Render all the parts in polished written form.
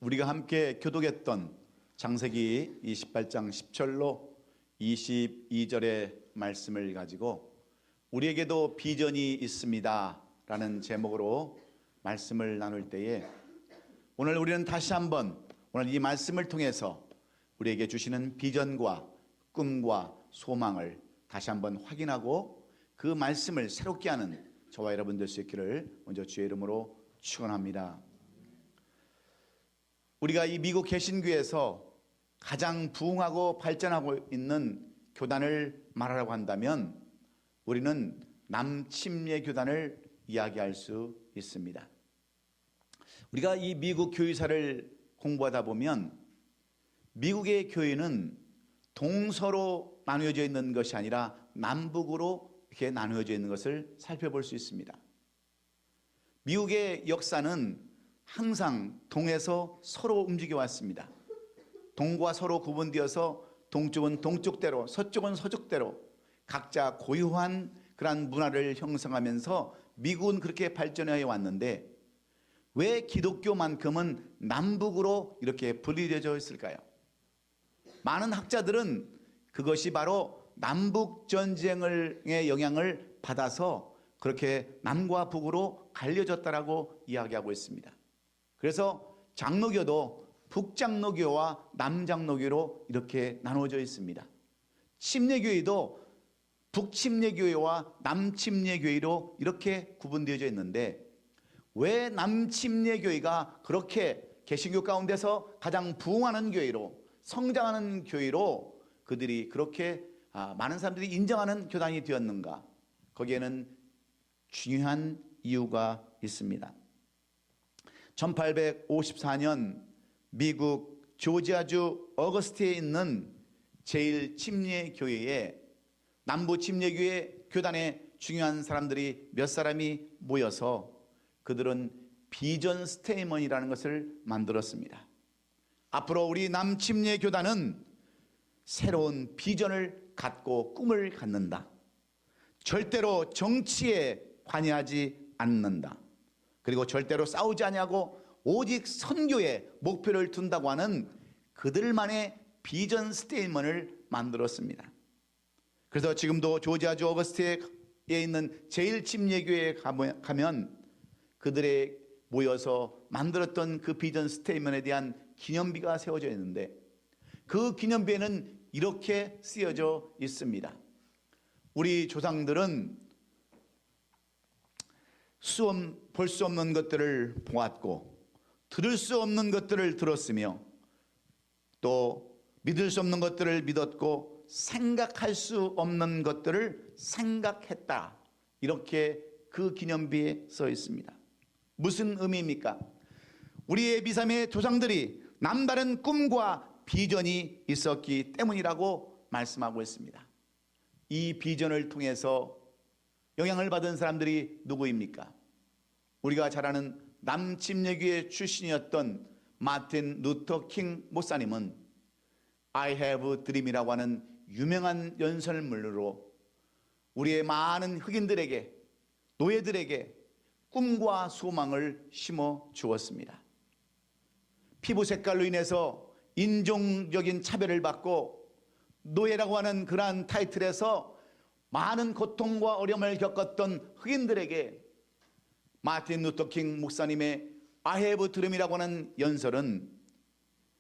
우리가 함께 교독했던 창세기 28장 10절로 22절의 말씀을 가지고 우리에게도 비전이 있습니다 라는 제목으로 말씀을 나눌 때에 오늘 우리는 다시 한번 오늘 이 말씀을 통해서 우리에게 주시는 비전과 꿈과 소망을 다시 한번 확인하고 그 말씀을 새롭게 하는 저와 여러분 될 수 있기를 먼저 주의 이름으로 축원합니다. 우리가 이 미국 개신교에서 가장 부흥하고 발전하고 있는 교단을 말하라고 한다면 우리는 남침례 교단을 이야기할 수 있습니다. 우리가 이 미국 교회사를 공부하다 보면 미국의 교회는 동서로 나누어져 있는 것이 아니라 남북으로 이렇게 나누어져 있는 것을 살펴볼 수 있습니다. 미국의 역사는 항상 동에서 서로 움직여 왔습니다. 동과 서로 구분되어서 동쪽은 동쪽대로 서쪽은 서쪽대로 각자 고유한 그런 문화를 형성하면서 미국은 그렇게 발전해 왔는데 왜 기독교만큼은 남북으로 이렇게 분리되어 있을까요? 많은 학자들은 그것이 바로 남북전쟁의 영향을 받아서 그렇게 남과 북으로 갈려졌다라고 이야기하고 있습니다. 그래서 장로교도 북장로교와 남장로교로 이렇게 나누어져 있습니다. 침례교회도 북침례교회와 남침례교회로 이렇게 구분되어져 있는데 왜 남침례교회가 그렇게 개신교 가운데서 가장 부흥하는 교회로 성장하는 교회로 그들이 그렇게 많은 사람들이 인정하는 교단이 되었는가? 거기에는 중요한 이유가 있습니다. 1854년 미국 조지아주 어거스트에 있는 제1침례교회에 남부침례교회 교단의 중요한 사람들이 몇 사람이 모여서 그들은 비전 스테이먼이라는 것을 만들었습니다. 앞으로 우리 남침례교단은 새로운 비전을 갖고 꿈을 갖는다. 절대로 정치에 관여하지 않는다. 그리고 절대로 싸우지 아니하고 오직 선교에 목표를 둔다고 하는 그들만의 비전 스테이먼을 만들었습니다. 그래서 지금도 조지아주 어거스트에 있는 제1침례교회에 가면 그들의 모여서 만들었던 그 비전 스테이먼에 대한 기념비가 세워져 있는데 그 기념비에는 이렇게 쓰여져 있습니다. 우리 조상들은 볼 수 없는 것들을 보았고 들을 수 없는 것들을 들었으며 또 믿을 수 없는 것들을 믿었고 생각할 수 없는 것들을 생각했다. 이렇게 그 기념비에 써 있습니다. 무슨 의미입니까? 우리의 미3의 조상들이 남다른 꿈과 비전이 있었기 때문이라고 말씀하고 있습니다. 이 비전을 통해서 영향을 받은 사람들이 누구입니까? 우리가 잘 아는 남침례교회 출신이었던 마틴 루터 킹 목사님은 I have dream이라고 하는 유명한 연설문으로 우리의 많은 흑인들에게 노예들에게 꿈과 소망을 심어 주었습니다. 피부 색깔로 인해서 인종적인 차별을 받고 노예라고 하는 그러한 타이틀에서 많은 고통과 어려움을 겪었던 흑인들에게 마틴 루터 킹 목사님의 I have dream이라고 하는 연설은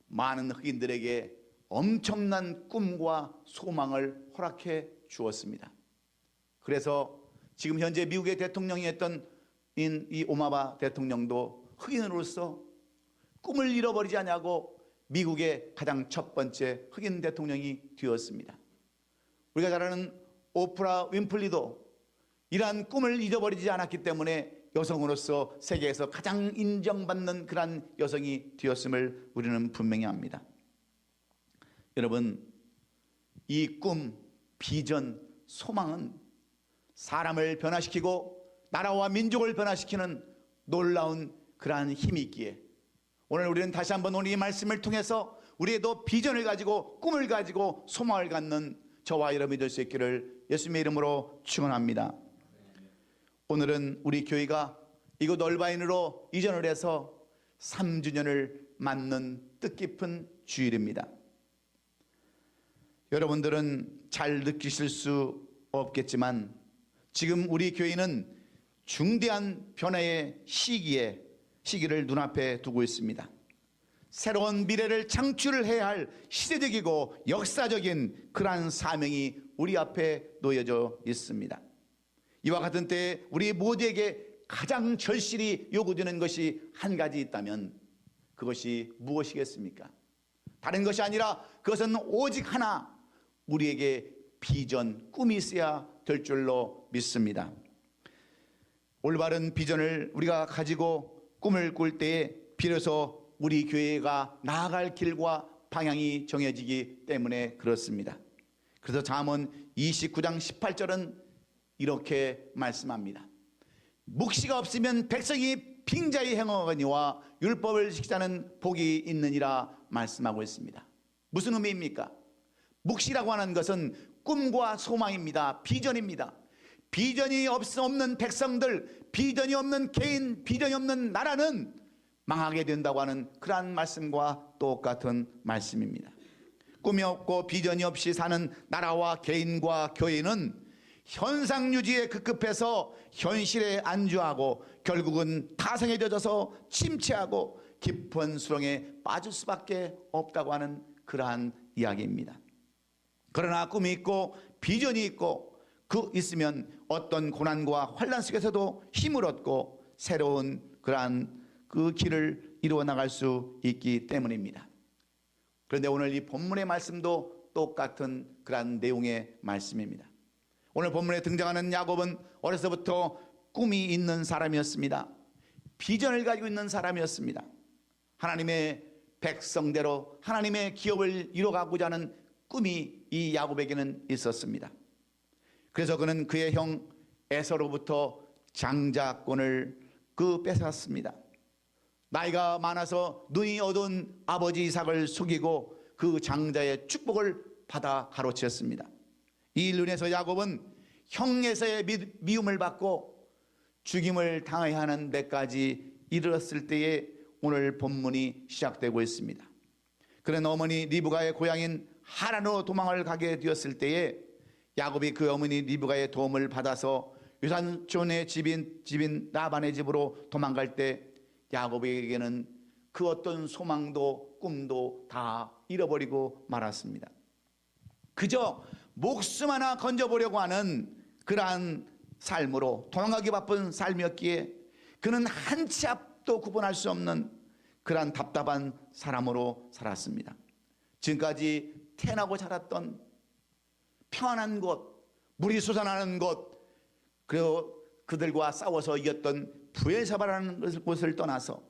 많은 흑인들에게 엄청난 꿈과 소망을 허락해 주었습니다. 그래서 지금 현재 미국의 대통령이 했던 이 오바마 대통령도 흑인으로서 꿈을 잃어버리지 않냐고 미국의 가장 첫 번째 흑인 대통령이 되었습니다. 우리가 잘 아는 오프라 윈플리도 이러한 꿈을 잃어버리지 않았기 때문에 여성으로서 세계에서 가장 인정받는 그러한 여성이 되었음을 우리는 분명히 압니다. 여러분, 이 꿈, 비전, 소망은 사람을 변화시키고 나라와 민족을 변화시키는 놀라운 그러한 힘이 있기에 오늘 우리는 다시 한번 오늘 이 말씀을 통해서 우리에도 비전을 가지고 꿈을 가지고 소망을 갖는 저와 여러분이 될 수 있기를 예수님의 이름으로 축원합니다. 오늘은 우리 교회가 이곳 얼바인으로 이전을 해서 3주년을 맞는 뜻깊은 주일입니다. 여러분들은 잘 느끼실 수 없겠지만 지금 우리 교회는 중대한 변화의 시기를 눈앞에 두고 있습니다. 새로운 미래를 창출해야 할 시대적이고 역사적인 그러한 사명이 우리 앞에 놓여져 있습니다. 이와 같은 때에 우리 모두에게 가장 절실히 요구되는 것이 한 가지 있다면 그것이 무엇이겠습니까? 다른 것이 아니라 그것은 오직 하나, 우리에게 비전, 꿈이 있어야 될 줄로 믿습니다. 올바른 비전을 우리가 가지고 꿈을 꿀 때에 비로소 우리 교회가 나아갈 길과 방향이 정해지기 때문에 그렇습니다. 그래서 잠언 29장 18절은 이렇게 말씀합니다. 묵시가 없으면 백성이 빙자히 행하거니와 율법을 지키자는 복이 있느니라 말씀하고 있습니다. 무슨 의미입니까? 묵시라고 하는 것은 꿈과 소망입니다. 비전입니다. 비전이 없는 백성들, 비전이 없는 개인, 비전이 없는 나라는 망하게 된다고 하는 그러한 말씀과 똑같은 말씀입니다. 꿈이 없고 비전이 없이 사는 나라와 개인과 교회는 현상유지에 급급해서 현실에 안주하고 결국은 타성에 젖어서 침체하고 깊은 수렁에 빠질 수밖에 없다고 하는 그러한 이야기입니다. 그러나 꿈이 있고 비전이 있고 있으면 어떤 고난과 환난 속에서도 힘을 얻고 새로운 그러한 그 길을 이루어 나갈 수 있기 때문입니다. 그런데 오늘 이 본문의 말씀도 똑같은 그러한 내용의 말씀입니다. 오늘 본문에 등장하는 야곱은 어려서부터 꿈이 있는 사람이었습니다. 비전을 가지고 있는 사람이었습니다. 하나님의 백성대로 하나님의 기업을 이뤄가고자 하는 꿈이 이 야곱에게는 있었습니다. 그래서 그는 그의 형 에서로부터 장자권을 뺏었습니다. 나이가 많아서 눈이 어두운 아버지 이삭을 속이고 그 장자의 축복을 받아 가로채었습니다. 이 일로 인해서 야곱은 형 에서의 미움을 받고 죽임을 당해야 하는 데까지 이르렀을 때에 오늘 본문이 시작되고 있습니다. 그는 어머니 리브가의 고향인 하란으로 도망을 가게 되었을 때에 야곱이 그 어머니 리브가의 도움을 받아서 유산촌의 집인 라반의 집으로 도망갈 때 야곱에게는 그 어떤 소망도 꿈도 다 잃어버리고 말았습니다. 그저 목숨 하나 건져보려고 하는 그러한 삶으로 도망가기 바쁜 삶이었기에 그는 한 치 앞도 구분할 수 없는 그러한 답답한 사람으로 살았습니다. 지금까지 태어나고 자랐던 평안한 곳, 물이 솟아나는 곳, 그리고 그들과 싸워서 이겼던 부엘사바라는 곳을 떠나서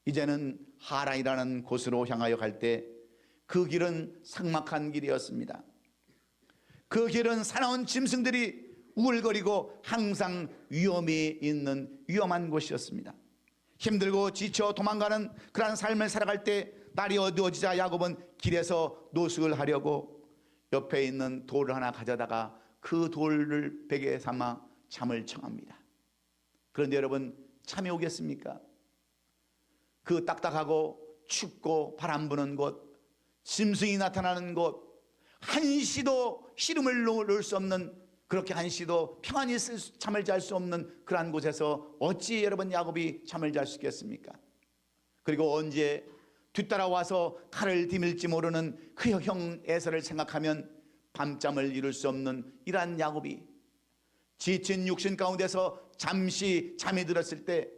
이제는 하란이라는 곳으로 향하여 갈 때 그 길은 삭막한 길이었습니다. 그 길은 사나운 짐승들이 우글거리고 항상 위험이 있는 위험한 곳이었습니다. 힘들고 지쳐 도망가는 그러한 삶을 살아갈 때 날이 어두워지자 야곱은 길에서 노숙을 하려고 옆에 있는 돌을 하나 가져다가 그 돌을 베개 삼아 잠을 청합니다. 그런데 여러분, 잠이 오겠습니까? 그 딱딱하고 춥고 바람 부는 곳, 짐승이 나타나는 곳, 한시도 시름을 놓을 수 없는, 그렇게 한시도 평안히 잠을 잘 수 없는 그러한 곳에서 어찌 여러분 야곱이 잠을 잘 수 있겠습니까? 그리고 언제 뒤따라와서 칼을 디밀지 모르는 그 형 에서를 생각하면 밤잠을 이룰 수 없는 이러한 야곱이 지친 육신 가운데서 잠시 잠이 들었을 때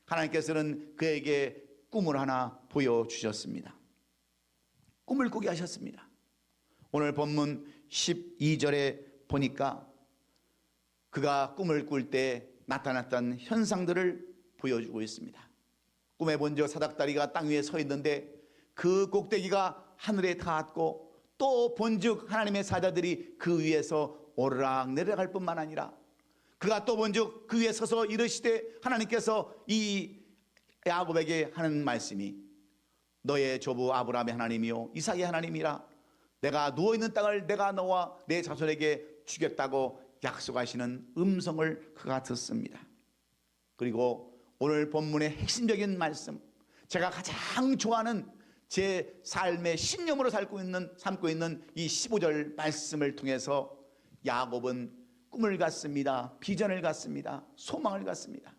하나님께서는 그에게 꿈을 하나 보여주셨습니다. 꿈을 꾸게 하셨습니다. 오늘 본문 12절에 보니까 그가 꿈을 꿀 때 나타났던 현상들을 보여주고 있습니다. 꿈에 본즉 사닥다리가 땅 위에 서 있는데 그 꼭대기가 하늘에 닿았고 또 본즉 하나님의 사자들이 그 위에서 오르락 내려갈 뿐만 아니라 그가 또 본즉 그 위에 서서 이르시되 하나님께서 이 야곱에게 하는 말씀이 너의 조부 아브라함의 하나님이요 이삭의 하나님이라 내가 누워있는 땅을 내가 너와 내 자손에게 주겠다고 약속하시는 음성을 그가 듣습니다. 그리고 오늘 본문의 핵심적인 말씀, 제가 가장 좋아하는 제 삶의 신념으로 삼고 있는 이 15절 말씀을 통해서 야곱은 꿈을 갖습니다. 비전을 갖습니다. 소망을 갖습니다.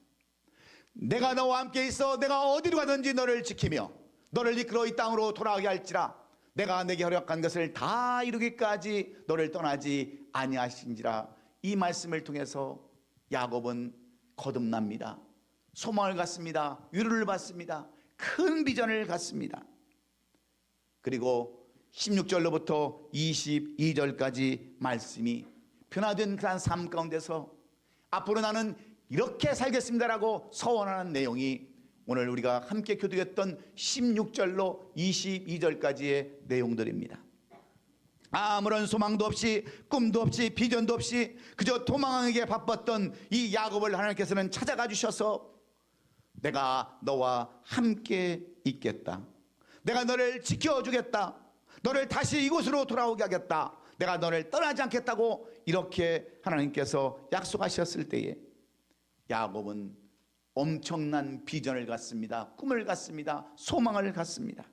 내가 너와 함께 있어 내가 어디로 가든지 너를 지키며 너를 이끌어 이 땅으로 돌아가게 할지라 내가 내게 허락한 것을 다 이루기까지 너를 떠나지 아니하신지라. 이 말씀을 통해서 야곱은 거듭납니다. 소망을 갖습니다. 위로를 받습니다. 큰 비전을 갖습니다. 그리고 16절로부터 22절까지 말씀이 변화된 그런 삶 가운데서 앞으로 나는 이렇게 살겠습니다라고 서원하는 내용이 오늘 우리가 함께 교독했던 16절로 22절까지의 내용들입니다. 아무런 소망도 없이 꿈도 없이 비전도 없이 그저 도망하기에 바빴던 이 야곱을 하나님께서는 찾아가 주셔서 내가 너와 함께 있겠다. 내가 너를 지켜주겠다. 너를 다시 이곳으로 돌아오게 하겠다. 내가 너를 떠나지 않겠다고 이렇게 하나님께서 약속하셨을 때에 야곱은 엄청난 비전을 갖습니다. 꿈을 갖습니다. 소망을 갖습니다.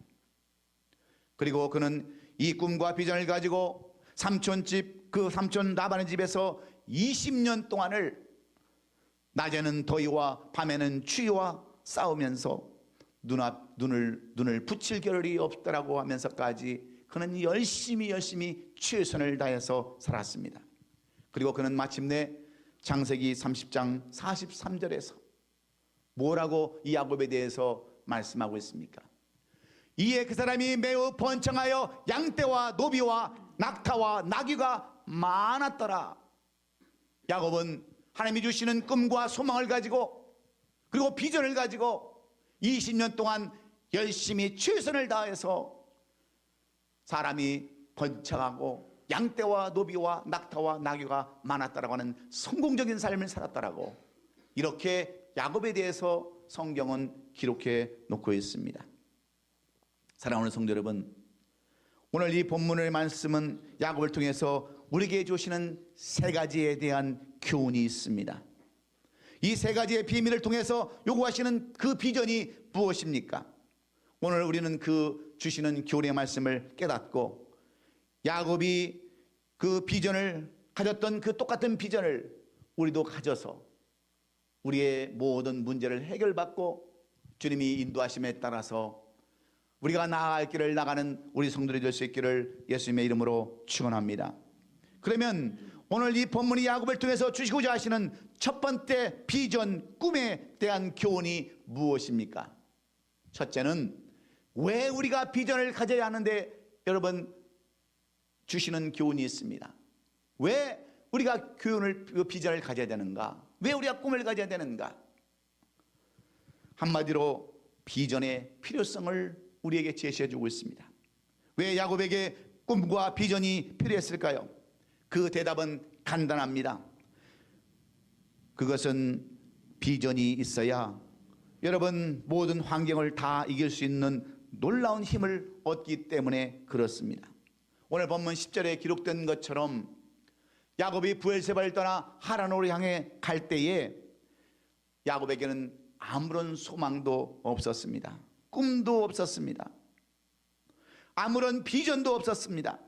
그리고 그는 이 꿈과 비전을 가지고 삼촌집, 그 삼촌 라반의 집에서 20년 동안을 낮에는 더위와 밤에는 추위와 싸우면서 눈을 붙일 겨를이 없더라고 하면서까지 그는 열심히 최선을 다해서 살았습니다. 그리고 그는 마침내 창세기 30장 43절에서 뭐라고 이 야곱에 대해서 말씀하고 있습니까? 이에 그 사람이 매우 번창하여 양떼와 노비와 낙타와 나귀가 많았더라. 야곱은 하나님이 주시는 꿈과 소망을 가지고 그리고 비전을 가지고 20년 동안 열심히 최선을 다해서 사람이 번창하고 양떼와 노비와 낙타와 나귀가 많았다라고 하는 성공적인 삶을 살았다라고 이렇게 야곱에 대해서 성경은 기록해 놓고 있습니다. 사랑하는 성도 여러분, 오늘 이 본문의 말씀은 야곱을 통해서 우리에게 주시는 세 가지에 대한 교훈이 있습니다. 이 세 가지의 비밀을 통해서 요구하시는 그 비전이 무엇입니까? 오늘 우리는 그 주시는 교훈의 말씀을 깨닫고 야곱이 그 비전을 가졌던 그 똑같은 비전을 우리도 가져서 우리의 모든 문제를 해결받고 주님이 인도하심에 따라서 우리가 나아갈 길을 나가는 우리 성도들이 될 수 있기를 예수님의 이름으로 축원합니다. 그러면 오늘 이 본문이 야곱을 통해서 주시고자 하시는 첫 번째 비전, 꿈에 대한 교훈이 무엇입니까? 첫째는 왜 우리가 비전을 가져야 하는데 여러분 주시는 교훈이 있습니다. 왜 우리가 비전을 가져야 되는가? 왜 우리가 꿈을 가져야 되는가? 한마디로 비전의 필요성을 우리에게 제시해 주고 있습니다. 왜 야곱에게 꿈과 비전이 필요했을까요? 그 대답은 간단합니다. 그것은 비전이 있어야 여러분 모든 환경을 다 이길 수 있는 놀라운 힘을 얻기 때문에 그렇습니다. 오늘 본문 10절에 기록된 것처럼 야곱이 브엘세바를 떠나 하란으로 향해 갈 때에 야곱에게는 아무런 소망도 없었습니다. 꿈도 없었습니다. 아무런 비전도 없었습니다.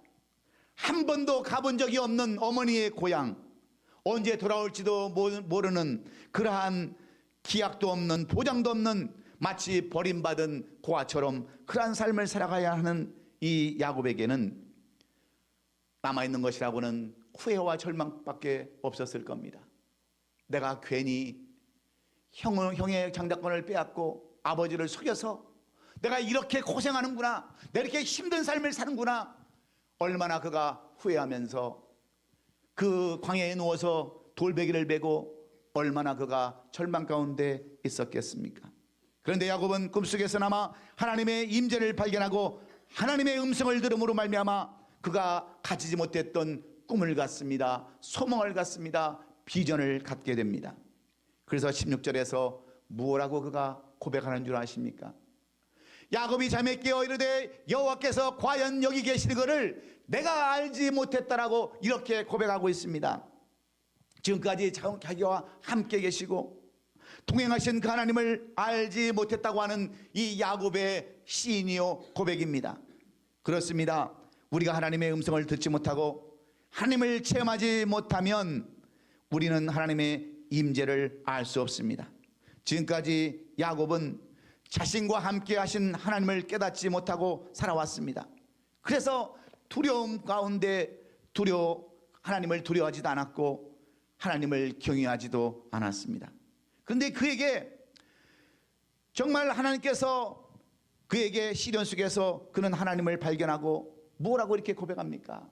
한 번도 가본 적이 없는 어머니의 고향, 언제 돌아올지도 모르는 그러한 기약도 없는 보장도 없는 마치 버림받은 고아처럼 그러한 삶을 살아가야 하는 이 야곱에게는 남아있는 것이라고는 후회와 절망밖에 없었을 겁니다. 내가 괜히 형의 장자권을 빼앗고 아버지를 속여서 내가 이렇게 고생하는구나, 내가 이렇게 힘든 삶을 사는구나, 얼마나 그가 후회하면서 그 광야에 누워서 돌베개를 베고 얼마나 그가 절망 가운데 있었겠습니까? 그런데 야곱은 꿈속에서나마 하나님의 임재를 발견하고 하나님의 음성을 들음으로 말미암아 그가 가지지 못했던 꿈을 갖습니다. 소망을 갖습니다. 비전을 갖게 됩니다. 그래서 16절에서 무엇라고 그가 고백하는 줄 아십니까? 야곱이 잠에 깨어 이르되 여호와께서 과연 여기 계시거를 내가 알지 못했다라고 이렇게 고백하고 있습니다. 지금까지 자기와 함께 계시고 동행하신 그 하나님을 알지 못했다고 하는 이 야곱의 시인이요 고백입니다. 그렇습니다. 우리가 하나님의 음성을 듣지 못하고 하나님을 체험하지 못하면 우리는 하나님의 임재를 알 수 없습니다. 지금까지 야곱은 자신과 함께 하신 하나님을 깨닫지 못하고 살아왔습니다. 그래서 두려움 가운데 하나님을 두려워하지도 않았고 하나님을 경외하지도 않았습니다. 그런데 그에게 정말 하나님께서 그에게 시련 속에서 그는 하나님을 발견하고 뭐라고 이렇게 고백합니까?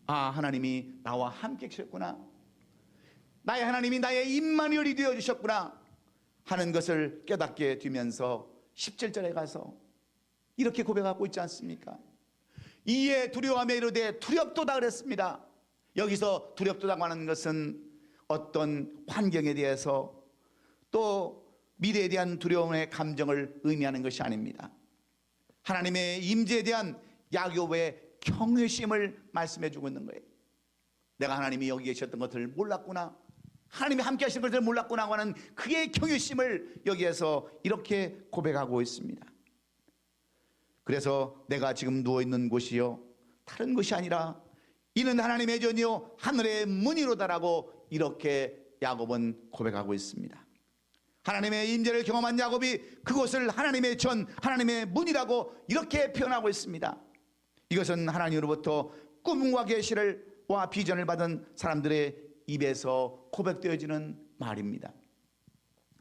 아, 하나님이 나와 함께 계셨구나, 나의 하나님이 나의 임마누엘이 되어주셨구나 하는 것을 깨닫게 되면서 17절에 가서 이렇게 고백하고 있지 않습니까? 이에 두려워하며 이르되 두렵도다 그랬습니다. 여기서 두렵도다고 하는 것은 어떤 환경에 대해서 또 미래에 대한 두려움의 감정을 의미하는 것이 아닙니다. 하나님의 임재에 대한 야곱의 경외심을 말씀해 주고 있는 거예요. 내가 하나님이 여기 계셨던 것을 몰랐구나, 하나님이 함께 하신 것을 몰랐구나 하는 그의 경외심을 여기에서 이렇게 고백하고 있습니다. 그래서 내가 지금 누워있는 곳이요 다른 곳이 아니라 이는 하나님의 전이요 하늘의 문이로다라고 이렇게 야곱은 고백하고 있습니다. 하나님의 임재를 경험한 야곱이 그곳을 하나님의 전, 하나님의 문이라고 이렇게 표현하고 있습니다. 이것은 하나님으로부터 꿈과 계시와 비전을 받은 사람들의 입에서 고백되어지는 말입니다.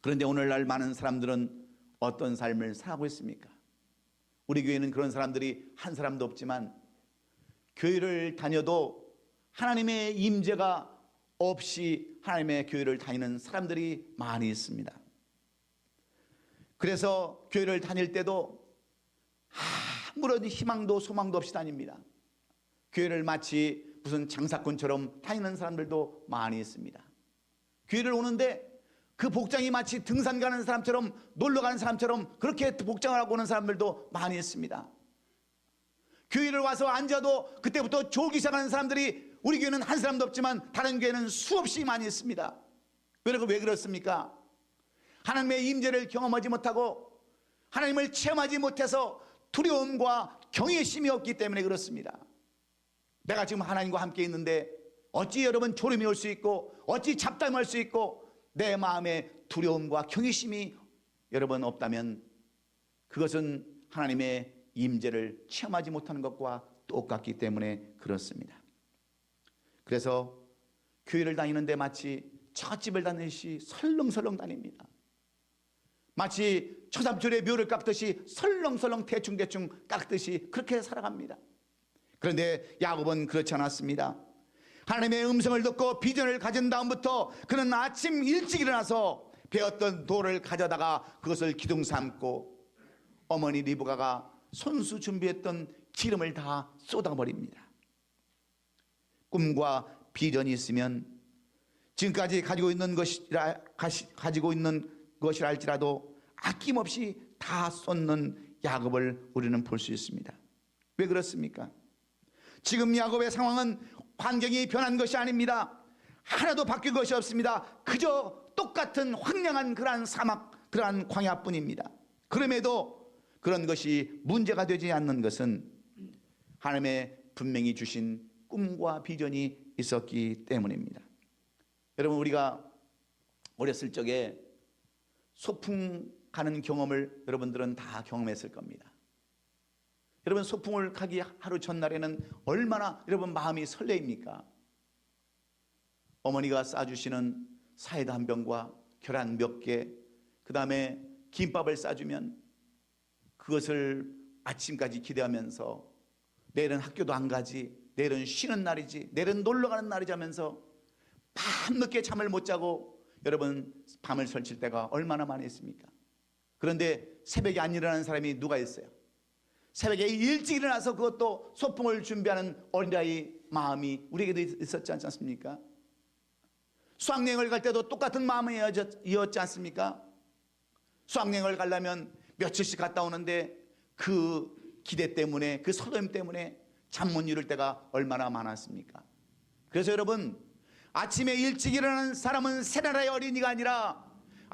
그런데 오늘날 많은 사람들은 어떤 삶을 살아가고 있습니까? 우리 교회는 그런 사람들이 한 사람도 없지만 교회를 다녀도 하나님의 임재가 없이 하나님의 교회를 다니는 사람들이 많이 있습니다. 그래서 교회를 다닐 때도 아무런 희망도 소망도 없이 다닙니다. 교회를 마치 무슨 장사꾼처럼 다니는 사람들도 많이 있습니다. 교회를 오는데 그 복장이 마치 등산 가는 사람처럼, 놀러 가는 사람처럼 그렇게 복장을 하고 오는 사람들도 많이 있습니다. 교회를 와서 앉아도 그때부터 졸기 시작하는 사람들이 우리 교회는 한 사람도 없지만 다른 교회는 수없이 많이 있습니다. 왜 그렇습니까? 하나님의 임재를 경험하지 못하고 하나님을 체험하지 못해서 두려움과 경외심이 없기 때문에 그렇습니다. 내가 지금 하나님과 함께 있는데 어찌 여러분 졸음이 올 수 있고 어찌 잡담이 올 수 있고 내 마음에 두려움과 경외심이 여러분 없다면 그것은 하나님의 임재를 체험하지 못하는 것과 똑같기 때문에 그렇습니다. 그래서 교회를 다니는데 마치 처갓집을 다니듯이 설렁설렁 다닙니다. 마치 초삼촌의 묘를 깎듯이 설렁설렁 대충대충 깎듯이 그렇게 살아갑니다. 그런데 야곱은 그렇지 않았습니다. 하나님의 음성을 듣고 비전을 가진 다음부터 그는 아침 일찍 일어나서 베었던 돌을 가져다가 그것을 기둥 삼고 어머니 리브가가 손수 준비했던 기름을 다 쏟아버립니다. 꿈과 비전이 있으면 지금까지 가지고 있는 것이라 할지라도 아낌없이 다 쏟는 야곱을 우리는 볼 수 있습니다. 왜 그렇습니까? 지금 야곱의 상황은 환경이 변한 것이 아닙니다. 하나도 바뀐 것이 없습니다. 그저 똑같은 황량한 그러한 사막, 그러한 광야뿐입니다. 그럼에도 그런 것이 문제가 되지 않는 것은 하나님의 분명히 주신 꿈과 비전이 있었기 때문입니다. 여러분, 우리가 어렸을 적에 소풍 가는 경험을 여러분들은 다 경험했을 겁니다. 여러분, 소풍을 가기 하루 전날에는 얼마나 여러분 마음이 설레입니까? 어머니가 싸주시는 사이다 한 병과 계란 몇 개, 그 다음에 김밥을 싸주면 그것을 아침까지 기대하면서 내일은 학교도 안 가지, 내일은 쉬는 날이지, 내일은 놀러 가는 날이지 하면서 밤늦게 잠을 못 자고 여러분 밤을 설칠 때가 얼마나 많이 있습니까? 그런데 새벽에 안 일어나는 사람이 누가 있어요? 새벽에 일찍 일어나서 그것도 소풍을 준비하는 어린아이 마음이 우리에게도 있었지 않습니까? 수학여행을 갈 때도 똑같은 마음이었지 않습니까? 수학여행을 가려면 며칠씩 갔다 오는데 그 기대 때문에, 그 설렘 때문에 잠 못 이룰 때가 얼마나 많았습니까? 그래서 여러분, 아침에 일찍 일어나는 사람은 새 나라의 어린이가 아니라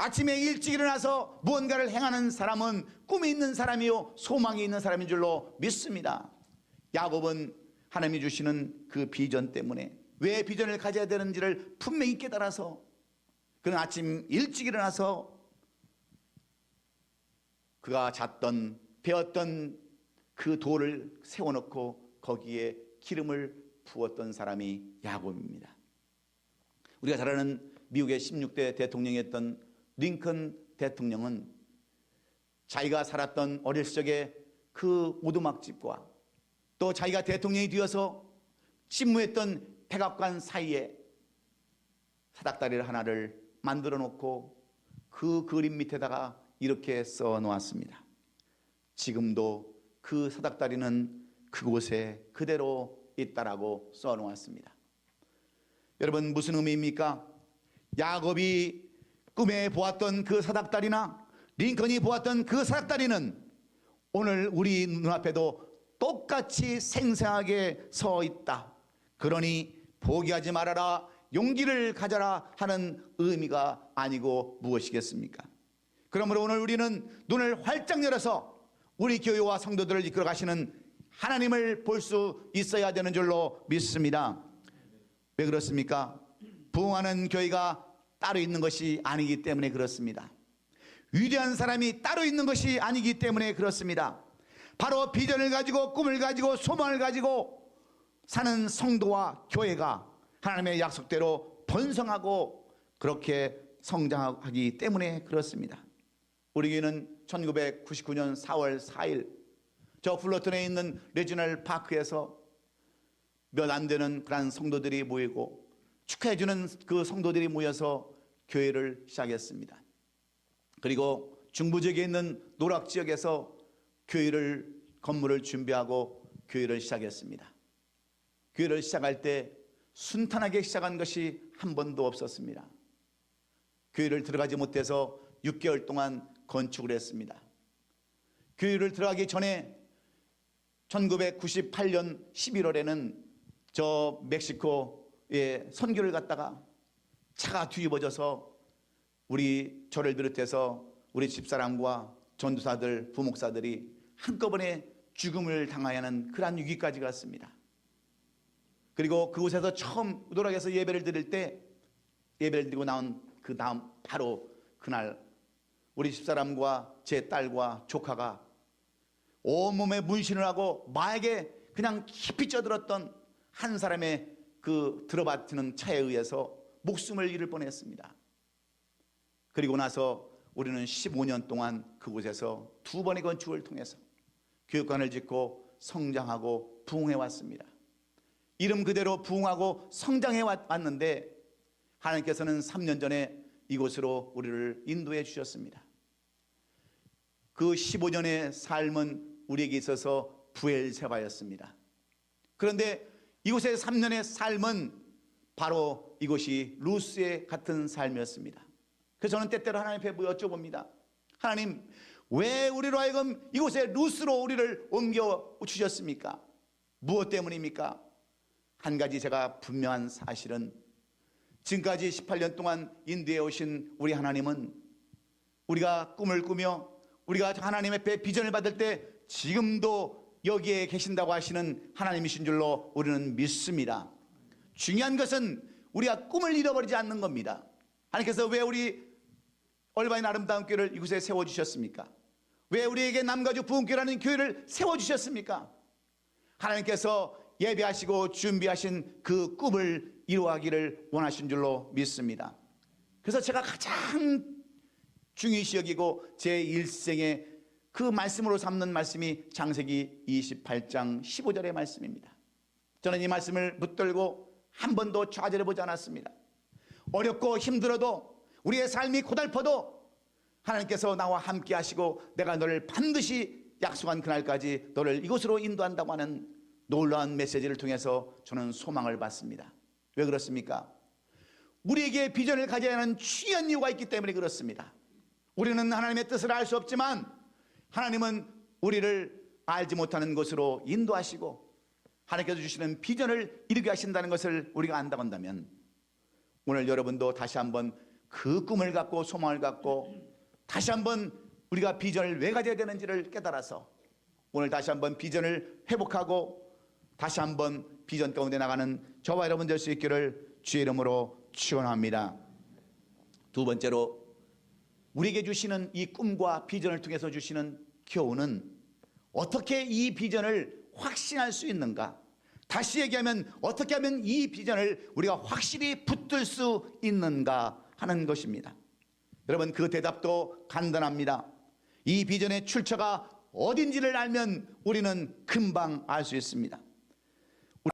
아침에 일찍 일어나서 무언가를 행하는 사람은 꿈이 있는 사람이요 소망이 있는 사람인 줄로 믿습니다. 야곱은 하나님이 주시는 그 비전 때문에 왜 비전을 가져야 되는지를 분명히 깨달아서 그는 아침 일찍 일어나서 그가 잤던 베었던 그 돌을 세워놓고 거기에 기름을 부었던 사람이 야곱입니다. 우리가 잘 아는 미국의 16대 대통령이었던 링컨 대통령은 자기가 살았던 어릴 적에 그 오두막집과 또 자기가 대통령이 되어서 집무했던 백악관 사이에 사닥다리를 하나를 만들어 놓고 그 그림 밑에다가 이렇게 써 놓았습니다. 지금도 그 사닥다리는 그곳에 그대로 있다라고 써 놓았습니다. 여러분, 무슨 의미입니까? 야곱이 꿈에 보았던 그 사닥다리나 링컨이 보았던 그 사닥다리는 오늘 우리 눈앞에도 똑같이 생생하게 서 있다. 그러니 포기하지 말아라, 용기를 가져라 하는 의미가 아니고 무엇이겠습니까? 그러므로 오늘 우리는 눈을 활짝 열어서 우리 교회와 성도들을 이끌어 가시는 하나님을 볼 수 있어야 되는 줄로 믿습니다. 왜 그렇습니까? 부흥하는 교회가 따로 있는 것이 아니기 때문에 그렇습니다. 위대한 사람이 따로 있는 것이 아니기 때문에 그렇습니다. 바로 비전을 가지고 꿈을 가지고 소망을 가지고 사는 성도와 교회가 하나님의 약속대로 번성하고 그렇게 성장하기 때문에 그렇습니다. 우리 교회는 1999년 4월 4일 저 플로튼에 있는 레지널 파크에서 몇 안 되는 그런 성도들이 모이고 축하해주는 그 성도들이 모여서 교회를 시작했습니다. 그리고 중부 지역에 있는 노락 지역에서 건물을 준비하고 교회를 시작했습니다. 교회를 시작할 때 순탄하게 시작한 것이 한 번도 없었습니다. 교회를 들어가지 못해서 6개월 동안 건축을 했습니다. 교회를 들어가기 전에 1998년 11월에는 저 멕시코에 선교를 갔다가 차가 뒤집어져서 저를 비롯해서 우리 집사람과 전도사들, 부목사들이 한꺼번에 죽음을 당해야 하는 그러한 위기까지 갔습니다. 그리고 그곳에서 처음 노락에서 예배를 드릴 때 예배를 드리고 나온 그 다음 바로 그날 우리 집사람과 제 딸과 조카가 온몸에 문신을 하고 마에게 그냥 깊이 쪄들었던 한 사람의 그 들어받치는 차에 의해서 목숨을 잃을 뻔했습니다. 그리고 나서 우리는 15년 동안 그곳에서 2번의 건축을 통해서 교육관을 짓고 성장하고 부흥해 왔습니다. 이름 그대로 부흥하고 성장해 왔는데 하나님께서는 3년 전에 이곳으로 우리를 인도해 주셨습니다. 그 15년의 삶은 우리에게 있어서 부엘세바였습니다. 그런데 이곳의 3년의 삶은 바로 이곳이 루스의 같은 삶이었습니다. 그래서 저는 때때로 하나님 앞에 여쭤봅니다. 하나님, 왜 우리로 하여금 이곳에 루스로 우리를 옮겨 주셨습니까? 무엇 때문입니까? 한 가지 제가 분명한 사실은 지금까지 18년 동안 인도에 오신 우리 하나님은 우리가 꿈을 꾸며 우리가 하나님 앞에 비전을 받을 때 지금도 여기에 계신다고 하시는 하나님이신 줄로 우리는 믿습니다. 중요한 것은 우리가 꿈을 잃어버리지 않는 겁니다. 하나님께서 왜 우리 얼바인 아름다운 교회를 이곳에 세워주셨습니까? 왜 우리에게 남가주 부흥교회라는 교회를 세워주셨습니까? 하나님께서 예배하시고 준비하신 그 꿈을 이루어가기를 원하신 줄로 믿습니다. 그래서 제가 가장 중요시 여기고 제 일생에 그 말씀으로 삼는 말씀이 창세기 28장 15절의 말씀입니다. 저는 이 말씀을 붙들고 한 번도 좌절해보지 않았습니다. 어렵고 힘들어도 우리의 삶이 고달퍼도 하나님께서 나와 함께 하시고 내가 너를 반드시 약속한 그날까지 너를 이곳으로 인도한다고 하는 놀라운 메시지를 통해서 저는 소망을 받습니다. 왜 그렇습니까? 우리에게 비전을 가져야 하는 중요한 이유가 있기 때문에 그렇습니다. 우리는 하나님의 뜻을 알 수 없지만 하나님은 우리를 알지 못하는 곳으로 인도하시고 하나님께서 주시는 비전을 이루게 하신다는 것을 우리가 안다고 한다면 오늘 여러분도 다시 한번 그 꿈을 갖고 소망을 갖고 다시 한번 우리가 비전을 왜 가져야 되는지를 깨달아서 오늘 다시 한번 비전을 회복하고 다시 한번 비전 가운데 나가는 저와 여러분 될 수 있기를 주의 이름으로 축원합니다. 두 번째로 우리에게 주시는 이 꿈과 비전을 통해서 주시는 교훈은 어떻게 이 비전을 확신할 수 있는가? 다시 얘기하면 어떻게 하면 이 비전을 우리가 확실히 붙들 수 있는가 하는 것입니다. 여러분, 그 대답도 간단합니다. 이 비전의 출처가 어딘지를 알면 우리는 금방 알 수 있습니다.